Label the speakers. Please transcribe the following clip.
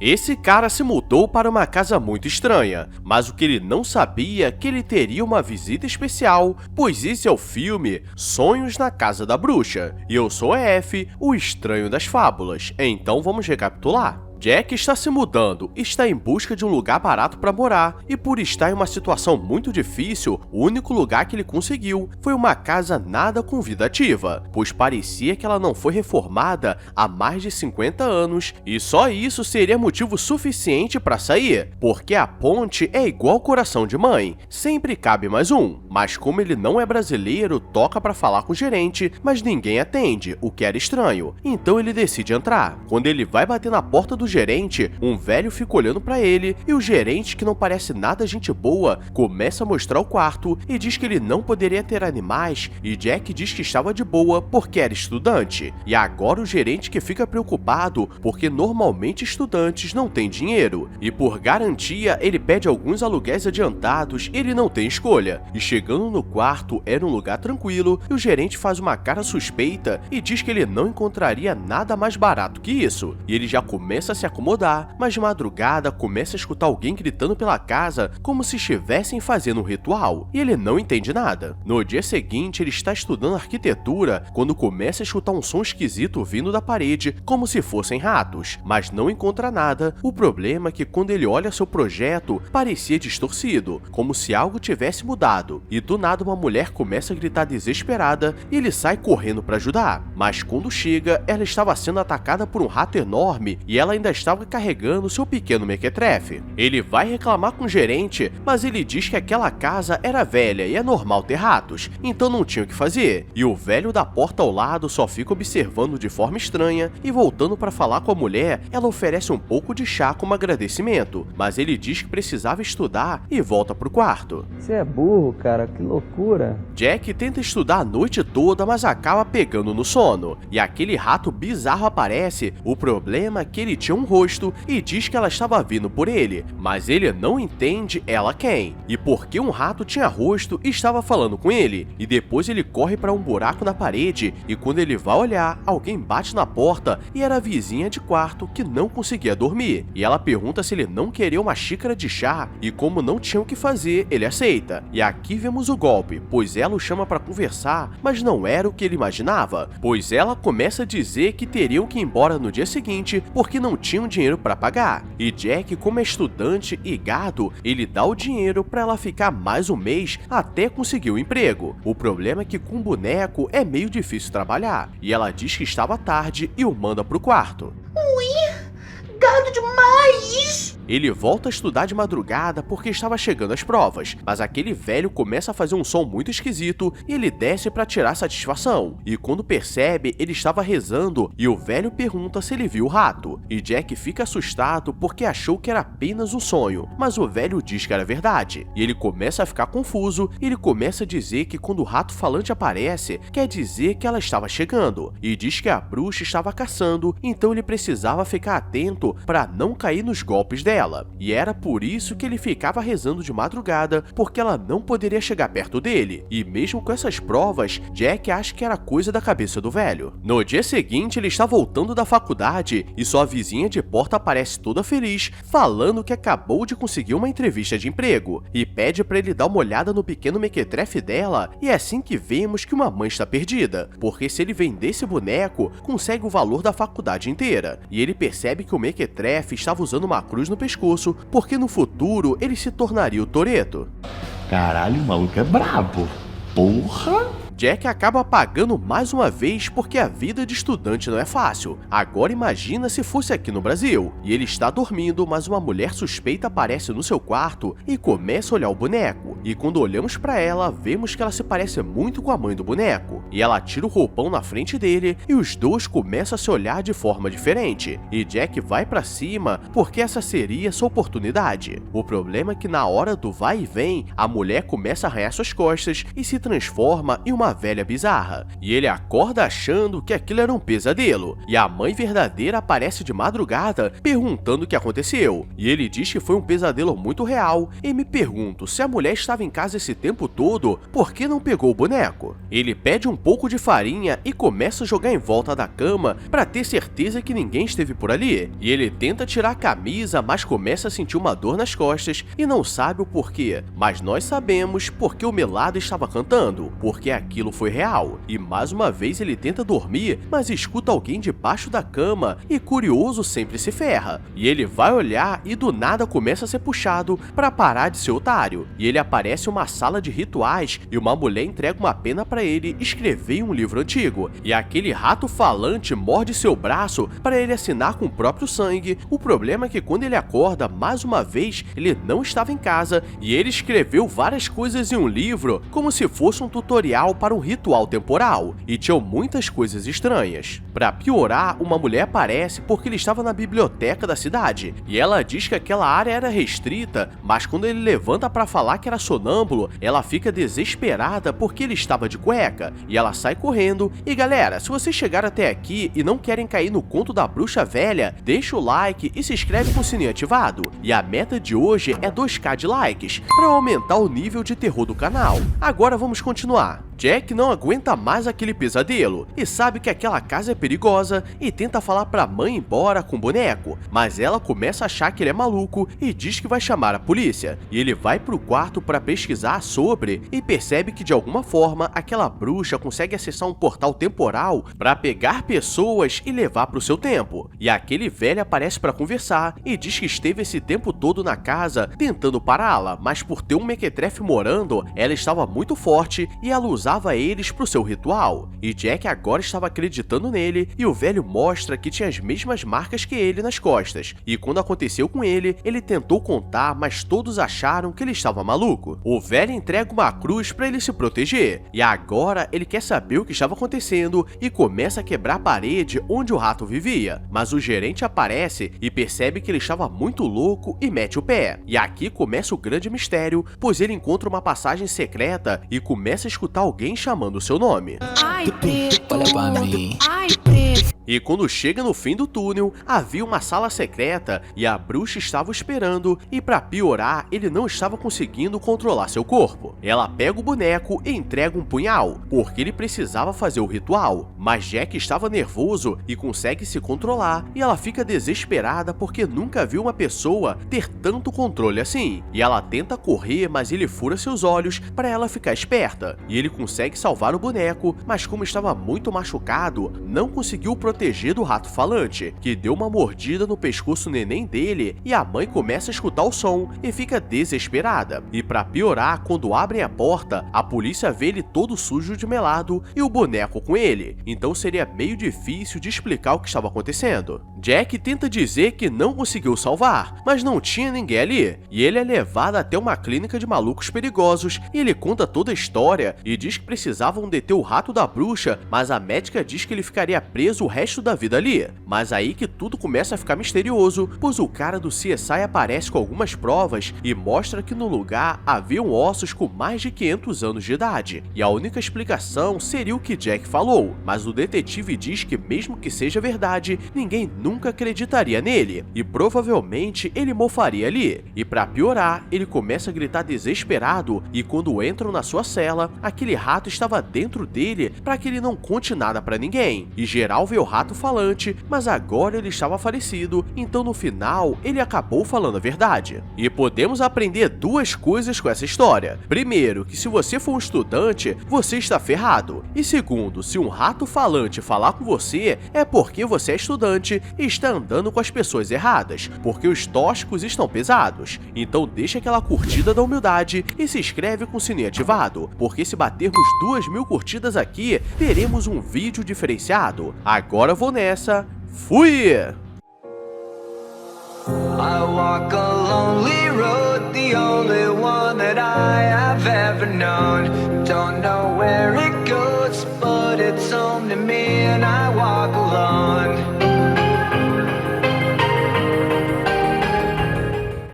Speaker 1: Esse cara se mudou para uma casa muito estranha, mas o que ele não sabia é que ele teria uma visita especial, pois esse é o filme Sonhos na Casa da Bruxa. E eu sou F, o estranho das fábulas, então vamos recapitular. Jack está se mudando e está em busca de um lugar barato para morar, e por estar em uma situação muito difícil, o único lugar que ele conseguiu foi uma casa nada convidativa, pois parecia que ela não foi reformada há mais de 50 anos, e só isso seria motivo suficiente para sair, porque a ponte é igual coração de mãe, sempre cabe mais um. Mas como ele não é brasileiro, toca para falar com o gerente, mas ninguém atende, o que era estranho, então ele decide entrar. Quando ele vai bater na porta do gerente, um velho fica olhando pra ele, e o gerente, que não parece nada gente boa, começa a mostrar o quarto e diz que ele não poderia ter animais, e Jack diz que estava de boa porque era estudante. E agora o gerente que fica preocupado porque normalmente estudantes não têm dinheiro, e por garantia ele pede alguns aluguéis adiantados e ele não tem escolha. E chegando no quarto, era um lugar tranquilo, e o gerente faz uma cara suspeita e diz que ele não encontraria nada mais barato que isso, e ele já começa a se acomodar, mas de madrugada começa a escutar alguém gritando pela casa como se estivessem fazendo um ritual, e ele não entende nada. No dia seguinte, ele está estudando arquitetura quando começa a escutar um som esquisito vindo da parede, como se fossem ratos, mas não encontra nada. O problema é que quando ele olha seu projeto, parecia distorcido, como se algo tivesse mudado, e do nada uma mulher começa a gritar desesperada e ele sai correndo para ajudar, mas quando chega, ela estava sendo atacada por um rato enorme e ela ainda estava carregando seu pequeno mequetrefe. Ele vai reclamar com o gerente, mas ele diz que aquela casa era velha e é normal ter ratos, então não tinha o que fazer. E o velho da porta ao lado só fica observando de forma estranha, e voltando para falar com a mulher, ela oferece um pouco de chá como agradecimento, mas ele diz que precisava estudar e volta pro quarto.
Speaker 2: Você é burro, cara, que loucura.
Speaker 1: Jack tenta estudar a noite toda, mas acaba pegando no sono, e aquele rato bizarro aparece. O problema é que ele tinha um rosto e diz que ela estava vindo por ele, mas ele não entende ela quem, e porque um rato tinha rosto e estava falando com ele. E depois ele corre para um buraco na parede, e quando ele vai olhar, alguém bate na porta e era a vizinha de quarto que não conseguia dormir, e ela pergunta se ele não queria uma xícara de chá, e como não tinha o que fazer, ele aceita. E aqui vemos o golpe, pois ela o chama para conversar, mas não era o que ele imaginava, pois ela começa a dizer que teriam que ir embora no dia seguinte porque não tinham dinheiro para pagar. E Jack, como é estudante e gado, ele dá o dinheiro para ela ficar mais um mês até conseguir o emprego. O problema é que com boneco é meio difícil trabalhar, e ela diz que estava tarde e o manda pro quarto.
Speaker 3: Ui, gado demais!
Speaker 1: Ele volta a estudar de madrugada porque estava chegando as provas, mas aquele velho começa a fazer um som muito esquisito e ele desce para tirar satisfação. E quando percebe, ele estava rezando e o velho pergunta se ele viu o rato. E Jack fica assustado porque achou que era apenas um sonho, mas o velho diz que era verdade. E ele começa a ficar confuso e ele começa a dizer que quando o rato falante aparece, quer dizer que ela estava chegando. E diz que a bruxa estava caçando, então ele precisava ficar atento para não cair nos golpes dela. E era por isso que ele ficava rezando de madrugada, porque ela não poderia chegar perto dele. E mesmo com essas provas, Jack acha que era coisa da cabeça do velho. No dia seguinte, ele está voltando da faculdade e sua vizinha de porta aparece toda feliz, falando que acabou de conseguir uma entrevista de emprego, e pede para ele dar uma olhada no pequeno mequetrefe dela, e é assim que vemos que uma mãe está perdida, porque se ele vender esse boneco, consegue o valor da faculdade inteira. E ele percebe que o mequetrefe estava usando uma cruz no pescoço, porque no futuro ele se tornaria o Toretto.
Speaker 4: Caralho, o maluco é brabo. Porra!
Speaker 1: Jack acaba pagando mais uma vez porque a vida de estudante não é fácil. Agora imagina se fosse aqui no Brasil. E ele está dormindo, mas uma mulher suspeita aparece no seu quarto e começa a olhar o boneco. E quando olhamos para ela, vemos que ela se parece muito com a mãe do boneco. E ela tira o roupão na frente dele e os dois começam a se olhar de forma diferente. E Jack vai para cima porque essa seria sua oportunidade. O problema é que na hora do vai e vem, a mulher começa a arranhar suas costas e se transforma em uma uma velha bizarra, e ele acorda achando que aquilo era um pesadelo, e a mãe verdadeira aparece de madrugada perguntando o que aconteceu, e ele diz que foi um pesadelo muito real, e me pergunto se a mulher estava em casa esse tempo todo, por que não pegou o boneco? Ele pede um pouco de farinha e começa a jogar em volta da cama para ter certeza que ninguém esteve por ali, e ele tenta tirar a camisa, mas começa a sentir uma dor nas costas e não sabe o porquê, mas nós sabemos porque o melado estava cantando, porque aquilo foi real, e mais uma vez ele tenta dormir, mas escuta alguém debaixo da cama e curioso sempre se ferra, e ele vai olhar e do nada começa a ser puxado para parar de ser otário, e ele aparece em uma sala de rituais e uma mulher entrega uma pena para ele escrever em um livro antigo, e aquele rato falante morde seu braço para ele assinar com o próprio sangue. O problema é que quando ele acorda mais uma vez, ele não estava em casa e ele escreveu várias coisas em um livro como se fosse um tutorial para um ritual temporal, e tinham muitas coisas estranhas. Para piorar, uma mulher aparece porque ele estava na biblioteca da cidade, e ela diz que aquela área era restrita, mas quando ele levanta para falar que era sonâmbulo, ela fica desesperada porque ele estava de cueca, e ela sai correndo. E galera, se vocês chegaram até aqui e não querem cair no conto da bruxa velha, deixa o like e se inscreve com o sininho ativado, e a meta de hoje é 2k de likes, para aumentar o nível de terror do canal. Agora vamos continuar. Jack não aguenta mais aquele pesadelo e sabe que aquela casa é perigosa e tenta falar pra mãe ir embora com o boneco, mas ela começa a achar que ele é maluco e diz que vai chamar a polícia, e ele vai pro quarto para pesquisar sobre e percebe que de alguma forma aquela bruxa consegue acessar um portal temporal para pegar pessoas e levar pro seu tempo, e aquele velho aparece para conversar e diz que esteve esse tempo todo na casa tentando pará-la, mas por ter um mequetrefe morando, ela estava muito forte e ela usava eles pro seu ritual, e Jack agora estava acreditando nele, e o velho mostra que tinha as mesmas marcas que ele nas costas, e quando aconteceu com ele, ele tentou contar, mas todos acharam que ele estava maluco. O velho entrega uma cruz para ele se proteger, e agora ele quer saber o que estava acontecendo e começa a quebrar a parede onde o rato vivia, mas o gerente aparece e percebe que ele estava muito louco e mete o pé, e aqui começa o grande mistério, pois ele encontra uma passagem secreta e começa a escutar alguém chamando o seu nome.
Speaker 5: Ai, preto,
Speaker 6: olha pra mim.
Speaker 5: ai, preto.
Speaker 1: E quando chega no fim do túnel, havia uma sala secreta e a bruxa estava esperando, e para piorar, ele não estava conseguindo controlar seu corpo. Ela pega o boneco e entrega um punhal, porque ele precisava fazer o ritual, mas Jack estava nervoso e consegue se controlar, e ela fica desesperada porque nunca viu uma pessoa ter tanto controle assim, e ela tenta correr, mas ele fura seus olhos para ela ficar esperta, e ele consegue salvar o boneco, mas como estava muito machucado, não conseguiu proteger do rato falante, que deu uma mordida no pescoço neném dele, e a mãe começa a escutar o som e fica desesperada. E para piorar, quando abrem a porta, a polícia vê ele todo sujo de melado e o boneco com ele, então seria meio difícil de explicar o que estava acontecendo. Jack tenta dizer que não conseguiu salvar, mas não tinha ninguém ali, e ele é levado até uma clínica de malucos perigosos, e ele conta toda a história e diz que precisavam deter o rato da bruxa, mas a médica diz que ele ficaria preso o resto da vida ali. Mas aí que tudo começa a ficar misterioso, pois o cara do CSI aparece com algumas provas e mostra que no lugar haviam ossos com mais de 500 anos de idade, e a única explicação seria o que Jack falou, mas o detetive diz que mesmo que seja verdade, ninguém nunca acreditaria nele, e provavelmente ele mofaria ali. E para piorar, ele começa a gritar desesperado, e quando entram na sua cela, aquele rato estava dentro dele para que ele não conte nada para ninguém, e geral vê o rato falante, mas agora ele estava falecido, então no final ele acabou falando a verdade. E podemos aprender duas coisas com essa história. Primeiro, que se você for um estudante, você está ferrado. E segundo, se um rato falante falar com você, é porque você é estudante e está andando com as pessoas erradas, porque os tóxicos estão pesados. Então deixa aquela curtida da humildade e se inscreve com o sininho ativado, porque se batermos 2000 curtidas aqui, teremos um vídeo diferenciado. Agora eu vou nessa. Fui!
Speaker 7: I walk a lonely road, the only one that I have ever known. Don't know where it goes, but it's home to me and I walk alone.